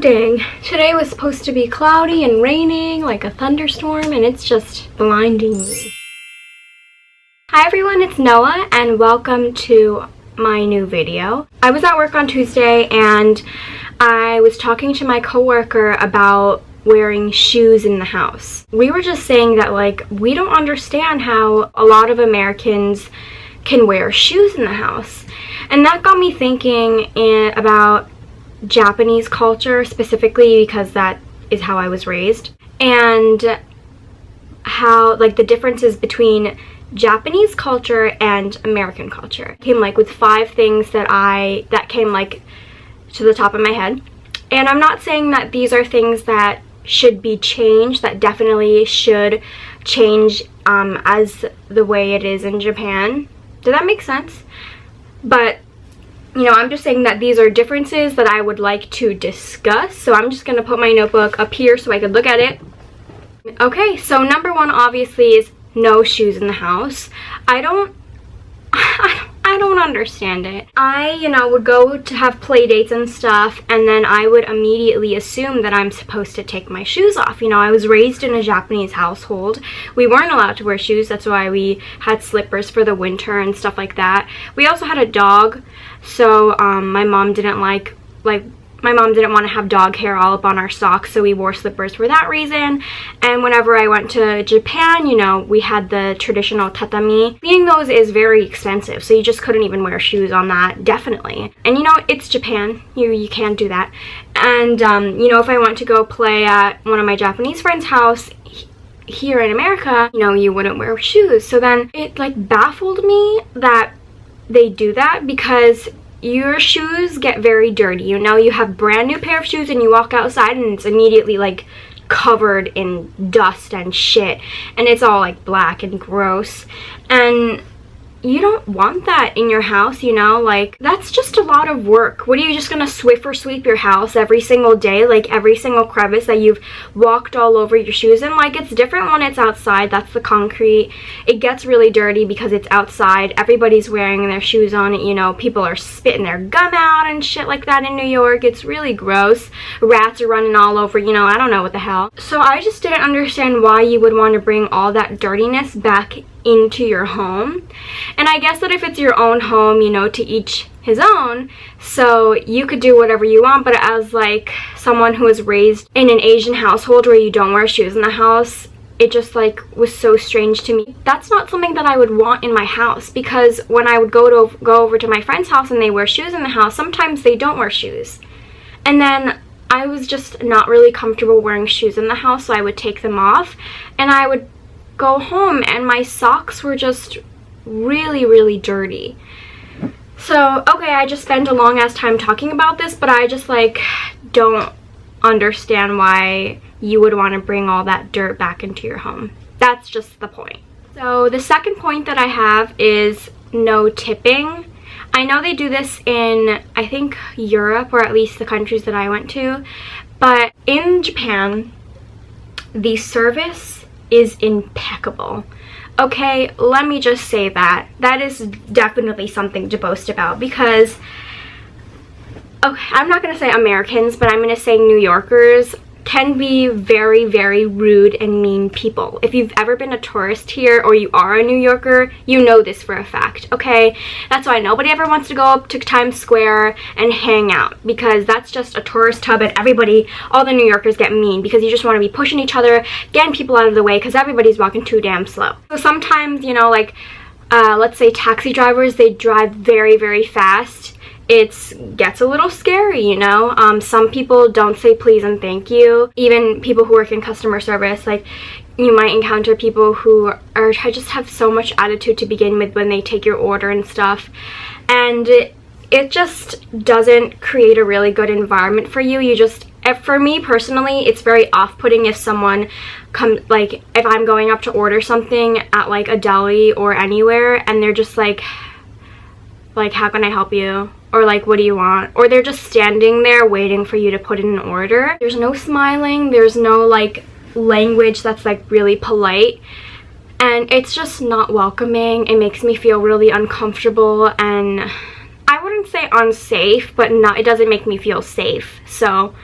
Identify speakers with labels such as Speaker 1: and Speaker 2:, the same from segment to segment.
Speaker 1: dang. Today was supposed to be cloudy and raining like a thunderstorm, and it's just blinding me. Hi everyone, it's Noah and welcome to my new video. I was at work on Tuesday and I was talking to my coworker about wearing shoes in the house. We were just saying that we don't understand how a lot of Americans can wear shoes in the house. And that got me thinking about Japanese culture specifically, because that is how I was raised, and how the differences between Japanese culture and American culture. Came with 5 things that came to the top of my head. And I'm not saying that these are things that should be changed, that definitely should change as the way it is in Japan. Did that make sense? But I'm just saying that these are differences that I would like to discuss. So I'm just going to put my notebook up here so I could look at it. Okay, so number 1 obviously is no shoes in the house. I don't understand it. I, would go to have play dates and stuff, and then I would immediately assume that I'm supposed to take my shoes off. I was raised in a Japanese household. We weren't allowed to wear shoes. That's why we had slippers for the winter and stuff like that. We also had a dog, so my mom didn't want to have dog hair all up on our socks, so we wore slippers for that reason. And whenever I went to Japan, we had the traditional tatami. Cleaning those is very expensive, so you just couldn't even wear shoes on that, definitely. And it's Japan, you can't do that. And if I went to go play at one of my Japanese friends' house here in America, you wouldn't wear shoes. So then it baffled me that they do that, because your shoes get very dirty. You have brand new pair of shoes and you walk outside and it's immediately covered in dust and shit, and it's all black and gross, and you don't want that in your house. That's just a lot of work. What are you just gonna Swiffer sweep your house every single day, every single crevice that you've walked all over your shoes in? It's different when it's outside. That's the concrete. It gets really dirty because it's outside. Everybody's wearing their shoes on it. People are spitting their gum out and shit like that in New York. It's really gross. Rats are running all over, I don't know what the hell. So I just didn't understand why you would want to bring all that dirtiness back into your home. And I guess that if it's your own home, to each his own, so you could do whatever you want. But as someone who was raised in an Asian household where you don't wear shoes in the house, it just was so strange to me. That's not something that I would want in my house, because when I would go over to my friend's house and they wear shoes in the house, sometimes they don't wear shoes. And then I was just not really comfortable wearing shoes in the house, so I would take them off and I would go home and my socks were just really, really dirty. So, okay, I just spent a long ass time talking about this, but I just don't understand why you would want to bring all that dirt back into your home. That's just the point. So the second point that I have is no tipping. I know they do this in, I think, Europe, or at least the countries that I went to, but in Japan, the service is impeccable. Okay, let me just say that. That is definitely something to boast about, because, okay, I'm not going to say Americans, but I'm going to say New Yorkers can be very, very rude and mean people. If you've ever been a tourist here or you are a New Yorker, you know this for a fact, okay? That's why nobody ever wants to go up to Times Square and hang out, because that's just a tourist hub, and all the New Yorkers get mean because you just want to be pushing each other, getting people out of the way because everybody's walking too damn slow. So sometimes, let's say taxi drivers, they drive very, very fast. It gets a little scary, some people don't say please and thank you. Even people who work in customer service, you might encounter people who just have so much attitude to begin with when they take your order and stuff, and it just doesn't create a really good environment for you. For me personally, it's very off-putting if someone if I'm going up to order something at a deli or anywhere, and they're just how can I help you? Or what do you want? Or they're just standing there waiting for you to put in an order. There's no smiling, there's no language that's really polite, and it's just not welcoming. It makes me feel really uncomfortable, and I wouldn't say unsafe, but it doesn't make me feel safe. So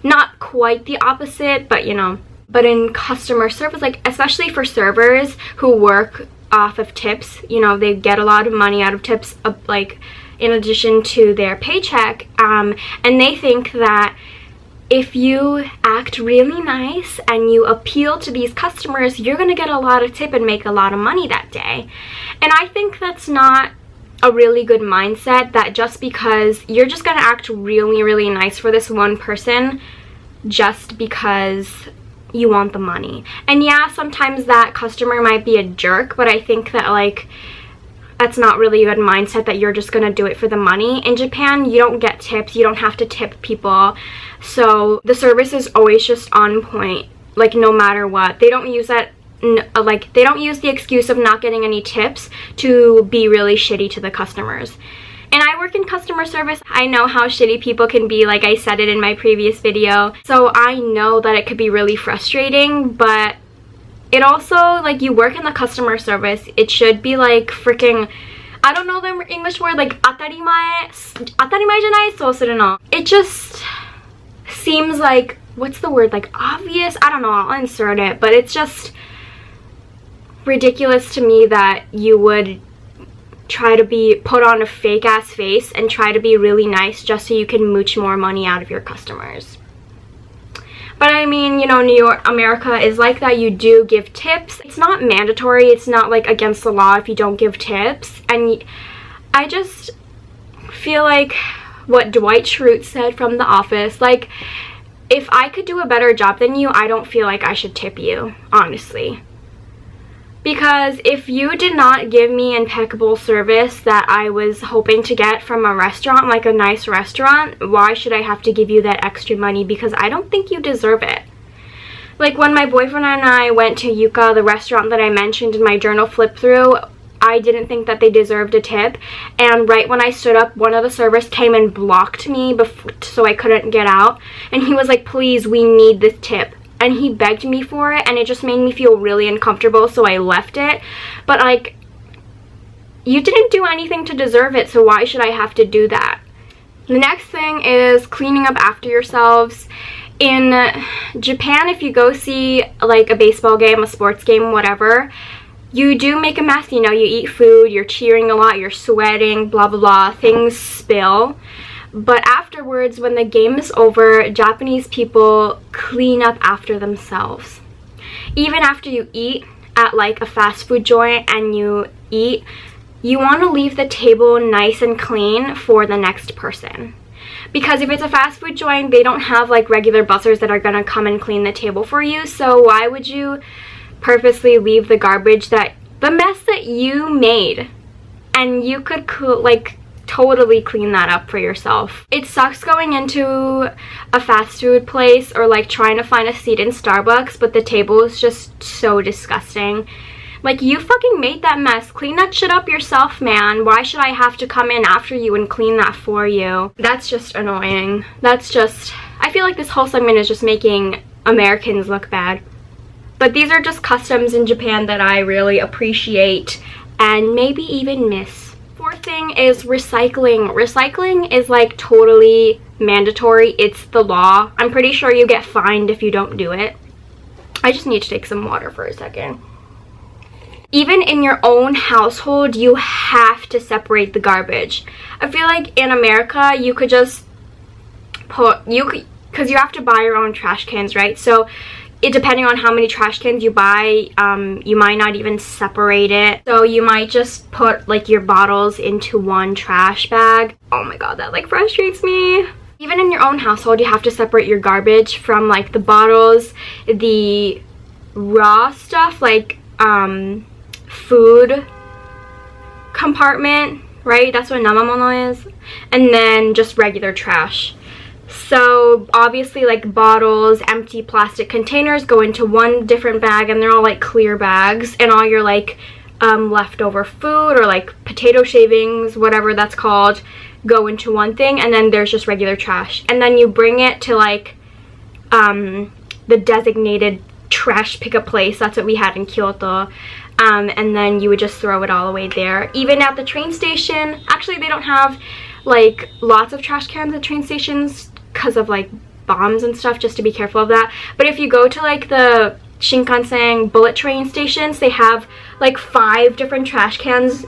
Speaker 1: not quite the opposite, but you know. But in customer service, like especially for servers who work off of tips, you know, they get a lot of money out of tips, like in addition to their paycheck, and they think that if you act really nice and you appeal to these customers, you're gonna get a lot of tip and make a lot of money that day. And I think that's not a really good mindset, that just because you're just gonna act really, really nice for this one person just because you want the money. And yeah, sometimes that customer might be a jerk, but I think that like that's not really a good mindset, that you're just gonna do it for the money. In Japan, you don't get tips, you don't have to tip people, so the service is always just on point, like no matter what. They don't use that, like they don't use the excuse of not getting any tips to be really shitty to the customers. And I work in customer service. I know how shitty people can be, like I said it in my previous video. So I know that it could be really frustrating, but it also, like, you work in the customer service, it should be like freaking, I don't know the English word, like atarimae janai so suru no. It just seems like, what's the word, like obvious? I don't know, I'll insert it, but it's just ridiculous to me that you would try to put on a fake ass face and try to be really nice just so you can mooch more money out of your customers. But I mean, you know, New York, America is like that. You do give tips. It's not mandatory. It's not like against the law if you don't give tips. And I just feel like what Dwight Schrute said from The Office, like, if I could do a better job than you, I don't feel like I should tip you, honestly. Because if you did not give me impeccable service that I was hoping to get from a restaurant, like a nice restaurant, why should I have to give you that extra money? Because I don't think you deserve it. Like when my boyfriend and I went to Yuka, the restaurant that I mentioned in my journal flip through, I didn't think that they deserved a tip. And right when I stood up, one of the servers came and blocked me so I couldn't get out. And he was like, please, we need this tip. And he begged me for it, and it just made me feel really uncomfortable, so I left it. But like, you didn't do anything to deserve it, so why should I have to do that? The next thing is cleaning up after yourselves. In Japan, if you go see like a baseball game, a sports game, whatever, you do make a mess. You know, you eat food, you're cheering a lot, you're sweating, blah blah blah, things spill. But afterwards, when the game is over, Japanese people clean up after themselves. Even after you eat at like a fast food joint and you eat, you want to leave the table nice and clean for the next person. Because if it's a fast food joint, they don't have like regular bussers that are gonna come and clean the table for you. So why would you purposely leave the garbage, the mess that you made? And you could like totally clean that up for yourself. It sucks going into a fast food place or like trying to find a seat in Starbucks, but the table is just so disgusting. Like, you fucking made that mess. Clean that shit up yourself, man. Why should I have to come in after you and clean that for you? That's just annoying. That's just, I feel like this whole segment is just making Americans look bad. But these are just customs in Japan that I really appreciate and maybe even miss. Fourth thing is recycling. Recycling is like totally mandatory. It's the law. I'm pretty sure you get fined if you don't do it. I just need to take some water for a second. Even in your own household, you have to separate the garbage. I feel like in America, you could just because you have to buy your own trash cans, right? So depending on how many trash cans you buy, you might not even separate it. So you might just put like your bottles into one trash bag. Oh my god, that like frustrates me. Even in your own household, you have to separate your garbage from like the bottles, the raw stuff, like food compartment, right? That's what namamono is. And then just regular trash. So obviously like bottles, empty plastic containers go into one different bag, and they're all like clear bags, and all your like leftover food or like potato shavings, whatever that's called, go into one thing. And then there's just regular trash, and then you bring it to like the designated trash pickup place. That's what we had in Kyoto. And then you would just throw it all away there. Even at the train station, actually they don't have like lots of trash cans at train stations because of like bombs and stuff, just to be careful of that. But if you go to like the Shinkansen bullet train stations, they have like 5 different trash cans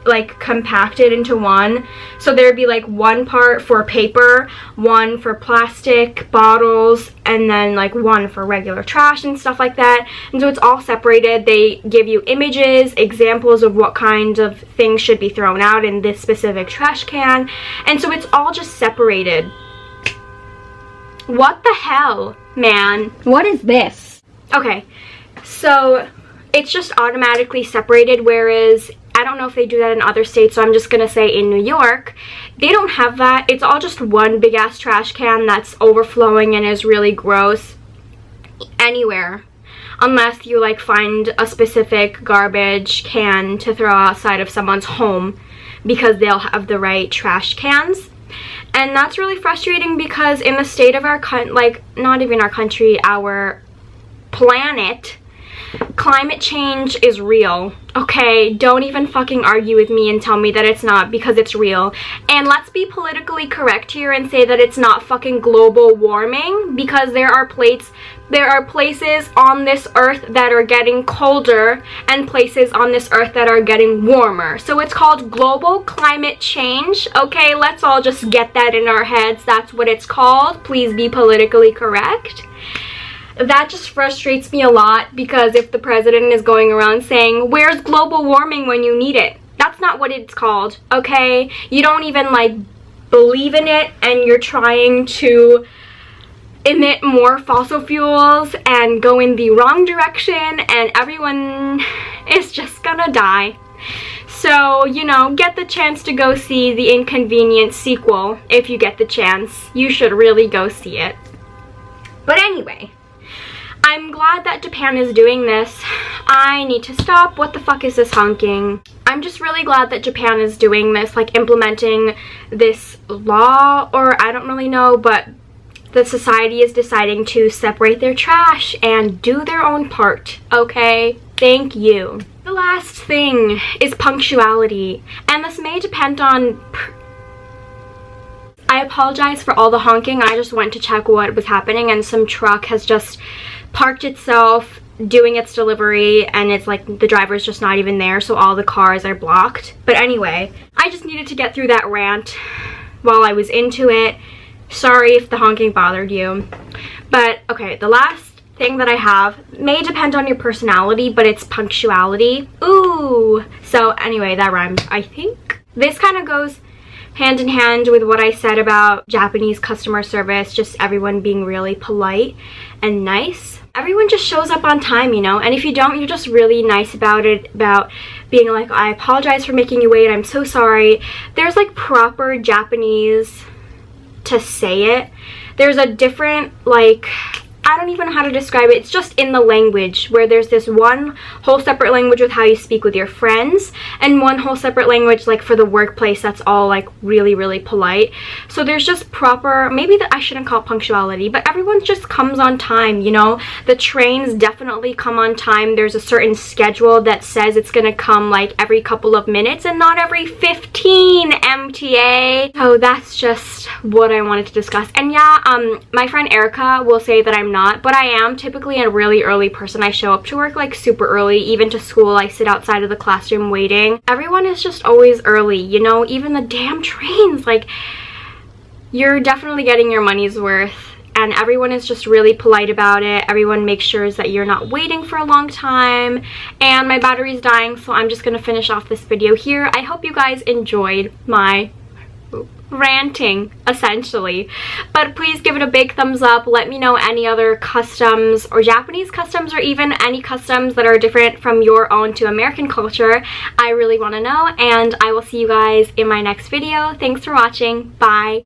Speaker 1: like compacted into one. So there'd be like one part for paper, one for plastic bottles, and then like one for regular trash and stuff like that. And so it's all separated. They give you images, examples of what kind of things should be thrown out in this specific trash can, and so it's all just separated. What the hell, man? What is this? Okay, so it's just automatically separated, whereas I don't know if they do that in other states, so I'm just gonna say in New York, they don't have that. It's all just one big ass trash can that's overflowing and is really gross anywhere, unless you like find a specific garbage can to throw outside of someone's home because they'll have the right trash cans. And that's really frustrating because in the state of our like not even our country, our planet, climate change is real, okay? Don't even fucking argue with me and tell me that it's not, because it's real. And let's be politically correct here and say that it's not fucking global warming, because there are places on this earth that are getting colder and places on this earth that are getting warmer. So it's called global climate change, okay? Let's all just get that in our heads. That's what it's called. Please be politically correct. That just frustrates me a lot, because if the president is going around saying, where's global warming when you need it? That's not what it's called, okay? You don't even like believe in it, and you're trying to emit more fossil fuels and go in the wrong direction, and everyone is just gonna die. So, you know, get the chance to go see The Inconvenient sequel. If you get the chance, you should really go see it. But anyway, I'm glad that Japan is doing this. I need to stop. What the fuck is this honking? I'm just really glad that Japan is doing this, like implementing this law, or I don't really know, but the society is deciding to separate their trash and do their own part, okay? Thank you. The last thing is punctuality, and this may depend on... I apologize for all the honking. I just went to check what was happening, and some truck has just parked itself doing its delivery, and it's like the driver's just not even there, so all the cars are blocked. But anyway, I just needed to get through that rant while I was into it. Sorry if the honking bothered you. But okay, the last thing that I have may depend on your personality, but it's punctuality. Ooh. So anyway, that rhymed, I think. This kind of goes hand in hand with what I said about Japanese customer service, just everyone being really polite and nice. Everyone just shows up on time, you know, and if you don't, you're just really nice about it, about being like, I apologize for making you wait, I'm so sorry. There's like proper Japanese to say it. There's a different, like, I don't even know how to describe it. It's just in the language, where there's this one whole separate language with how you speak with your friends, and one whole separate language like for the workplace that's all like really, really polite. So there's just proper, maybe that I shouldn't call it punctuality, but everyone just comes on time, you know? The trains definitely come on time. There's a certain schedule that says it's gonna come like every couple of minutes and not every 15 MTA. So that's just what I wanted to discuss. And yeah, my friend Erica will say that I'm not, but I am typically a really early person. I show up to work like super early, even to school. I sit outside of the classroom waiting. Everyone is just always early, you know, even the damn trains. Like, you're definitely getting your money's worth, and everyone is just really polite about it. Everyone makes sure that you're not waiting for a long time. And my battery's dying, so I'm just gonna finish off this video here. I hope you guys enjoyed my ranting, essentially, but please give it a big thumbs up. Let me know any other customs or Japanese customs, or even any customs that are different from your own to American culture. I really want to know, and I will see you guys in my next video. Thanks for watching. Bye.